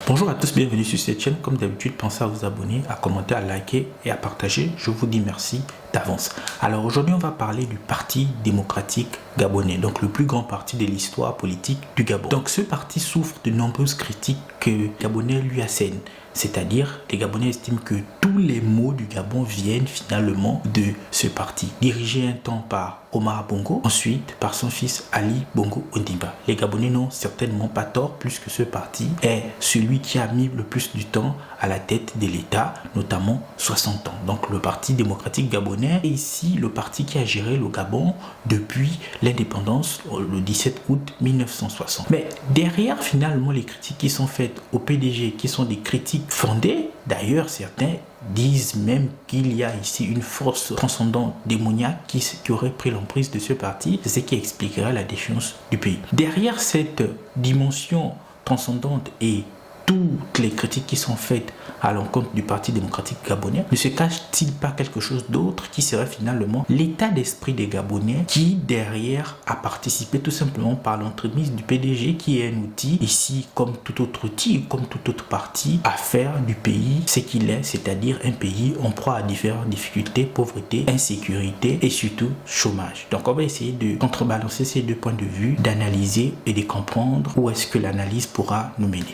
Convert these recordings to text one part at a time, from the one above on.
Bonjour à tous, bienvenue sur cette chaîne. Comme d'habitude, pensez à vous abonner, à commenter, à liker et à partager. Je vous dis merci d'avance. Alors aujourd'hui, on va parler du Parti démocratique gabonais, donc le plus grand parti de l'histoire politique du Gabon. Donc ce parti souffre de nombreuses critiques que les Gabonais lui assènent. C'est-à-dire, les Gabonais estiment que tous les maux du Gabon viennent finalement de ce parti, dirigé un temps par Omar Bongo, ensuite par son fils Ali Bongo Ondimba. Les Gabonais n'ont certainement pas tort, puisque ce parti est celui qui a mis le plus du temps à la tête de l'État, notamment 60 ans. Donc le Parti démocratique gabonais est ici le parti qui a géré le Gabon depuis l'indépendance, le 17 août 1960. Mais derrière finalement les critiques qui sont faites au PDG, qui sont des critiques fondées, d'ailleurs certains disent même qu'il y a ici une force transcendante démoniaque qui aurait pris l'emprise de ce parti, c'est ce qui expliquerait la déchéance du pays. Derrière cette dimension transcendante et toutes les critiques qui sont faites à l'encontre du Parti démocratique gabonais, ne se cache-t-il pas quelque chose d'autre qui serait finalement l'état d'esprit des Gabonais qui derrière a participé tout simplement par l'entremise du PDG qui est un outil ici comme tout autre outil, comme tout autre parti à faire du pays ce qu'il est, c'est-à-dire un pays en proie à différentes difficultés, pauvreté, insécurité et surtout chômage. Donc on va essayer de contrebalancer ces deux points de vue, d'analyser et de comprendre où est-ce que l'analyse pourra nous mener.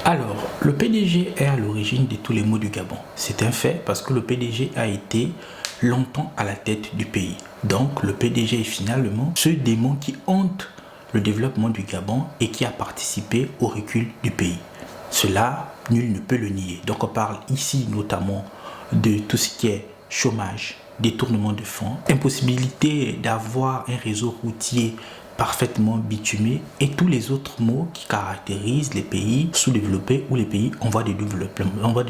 Alors, le PDG est à l'origine de tous les maux du Gabon. C'est un fait parce que le PDG a été longtemps à la tête du pays. Donc, le PDG est finalement ce démon qui hante le développement du Gabon et qui a participé au recul du pays. Cela, nul ne peut le nier. Donc, on parle ici notamment de tout ce qui est chômage, détournement de fonds, impossibilité d'avoir un réseau routier parfaitement bitumé et tous les autres mots qui caractérisent les pays sous-développés ou les pays en voie de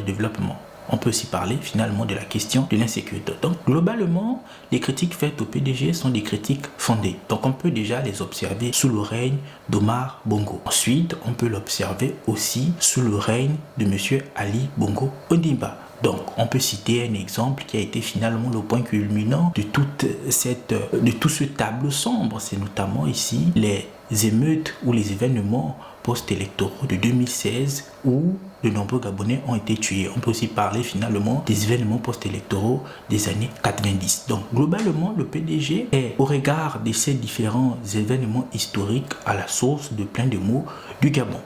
développement. On peut aussi parler finalement de la question de l'insécurité. Donc globalement, les critiques faites au PDG sont des critiques fondées. Donc on peut déjà les observer sous le règne d'Omar Bongo. Ensuite, on peut l'observer aussi sous le règne de M. Ali Bongo Ondimba. Donc, on peut citer un exemple qui a été finalement le point culminant de tout ce tableau sombre. C'est notamment ici les émeutes ou les événements post-électoraux de 2016 où de nombreux Gabonais ont été tués. On peut aussi parler finalement des événements post-électoraux des années 90. Donc, globalement, le PDG est, au regard de ces différents événements historiques, à la source de plein de maux du Gabon.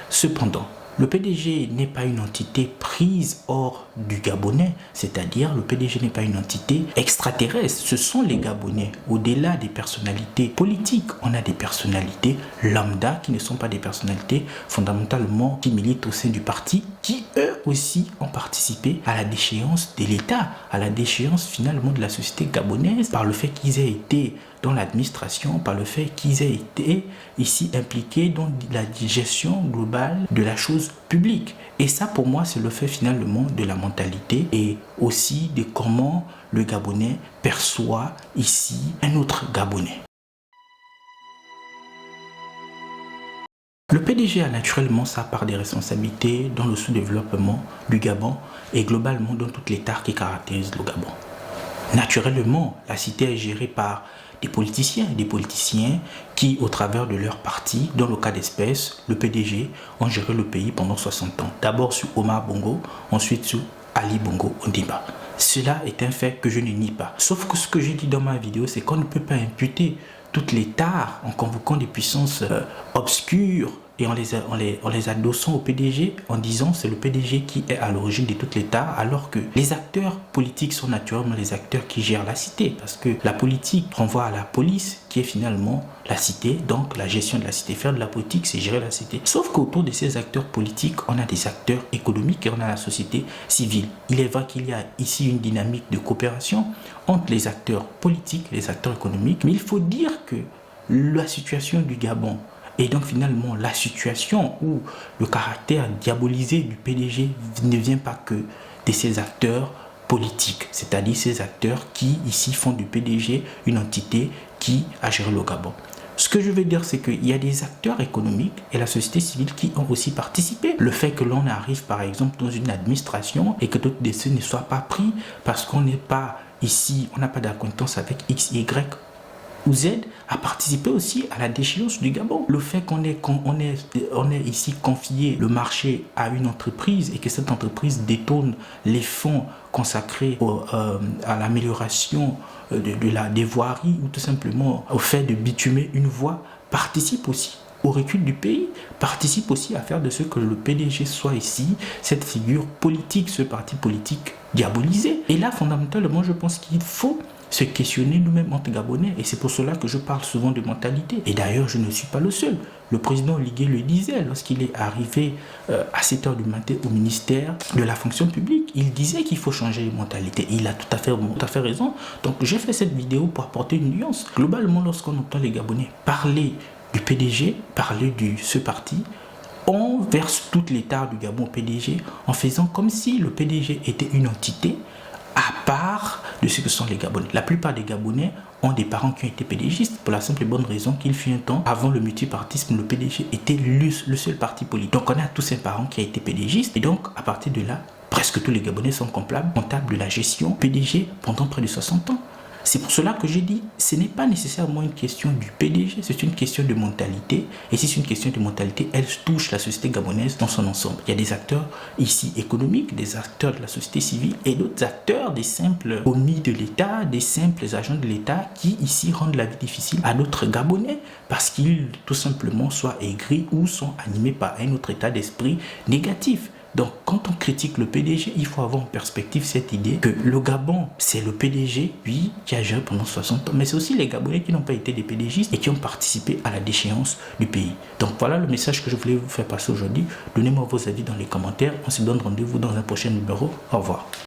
Cependant, le PDG n'est pas une entité prise hors du Gabonais, c'est-à-dire le PDG n'est pas une entité extraterrestre. Ce sont les Gabonais. Au-delà des personnalités politiques, on a des personnalités lambda qui ne sont pas des personnalités fondamentalement qui militent au sein du parti, qui eux aussi ont participé à la déchéance de l'État, à la déchéance finalement de la société gabonaise par le fait qu'ils aient été dans l'administration, par le fait qu'ils aient été ici impliqués dans la gestion globale de la chose publique. Et ça, pour moi, c'est le fait finalement de la mentalité et aussi de comment le Gabonais perçoit ici un autre Gabonais. Le PDG a naturellement sa part des responsabilités dans le sous-développement du Gabon et globalement dans toutes les tares qui caractérisent le Gabon. Naturellement, la cité est gérée par des politiciens qui, au travers de leur parti, dans le cas d'espèce, le PDG, ont géré le pays pendant 60 ans. D'abord sur Omar Bongo, ensuite sur Ali Bongo Ondimba. Cela est un fait que je ne nie pas. Sauf que ce que j'ai dit dans ma vidéo, c'est qu'on ne peut pas imputer toutes les tares en convoquant des puissances obscures et en les adossant au PDG en disant c'est le PDG qui est à l'origine de toutes les tares, alors que les acteurs politiques sont naturellement les acteurs qui gèrent la cité, parce que la politique renvoie à la police qui est finalement la cité, donc la gestion de la cité. Faire de la politique, c'est gérer la cité. Sauf qu'autour de ces acteurs politiques, on a des acteurs économiques et on a la société civile. Il est vrai qu'il y a ici une dynamique de coopération entre les acteurs politiques et les acteurs économiques, mais il faut dire que la situation du Gabon et donc finalement la situation où le caractère diabolisé du PDG ne vient pas que de ces acteurs politiques, c'est-à-dire ces acteurs qui ici font du PDG une entité qui a géré le Gabon. Ce que je veux dire, c'est qu'il y a des acteurs économiques et la société civile qui ont aussi participé. Le fait que l'on arrive par exemple dans une administration et que d'autres décisions ne soient pas pris parce qu'on n'est pas ici, on n'a pas d'acquaintance avec X, Y Ouzed a participé aussi à la déchéance du Gabon. Le fait qu'on ait ici confié le marché à une entreprise et que cette entreprise détourne les fonds consacrés à l'amélioration des voiries ou tout simplement au fait de bitumer une voie participe aussi au recul du pays, participe aussi à faire de ce que le PDG soit ici, cette figure politique, ce parti politique diabolisé. Et là, fondamentalement, je pense qu'il faut se questionner nous-mêmes entre Gabonais, et c'est pour cela que je parle souvent de mentalité. Et d'ailleurs, je ne suis pas le seul. Le président Ligué le disait lorsqu'il est arrivé à 7h du matin au ministère de la fonction publique. Il disait qu'il faut changer les mentalités. Et il a tout à fait raison. Donc j'ai fait cette vidéo pour apporter une nuance. Globalement, lorsqu'on entend les Gabonais parler du PDG, parler de ce parti, on verse toute l'état du Gabon au PDG en faisant comme si le PDG était une entité à part de ce que sont les Gabonais. La plupart des Gabonais ont des parents qui ont été PDGistes pour la simple et bonne raison qu'il fut un temps, avant le multipartisme, le PDG était le seul parti politique. Donc on a tous ces parents qui ont été PDGistes et donc à partir de là, presque tous les Gabonais sont comptables de la gestion PDG pendant près de 60 ans. C'est pour cela que j'ai dit, ce n'est pas nécessairement une question du PDG, c'est une question de mentalité. Et si c'est une question de mentalité, elle touche la société gabonaise dans son ensemble. Il y a des acteurs ici économiques, des acteurs de la société civile et d'autres acteurs, des simples commis de l'État, des simples agents de l'État qui ici rendent la vie difficile à d'autres Gabonais parce qu'ils tout simplement soient aigris ou sont animés par un autre état d'esprit négatif. Donc, quand on critique le PDG, il faut avoir en perspective cette idée que le Gabon, c'est le PDG, lui, qui a géré pendant 60 ans. Mais c'est aussi les Gabonais qui n'ont pas été des PDGistes et qui ont participé à la déchéance du pays. Donc, voilà le message que je voulais vous faire passer aujourd'hui. Donnez-moi vos avis dans les commentaires. On se donne rendez-vous dans un prochain numéro. Au revoir.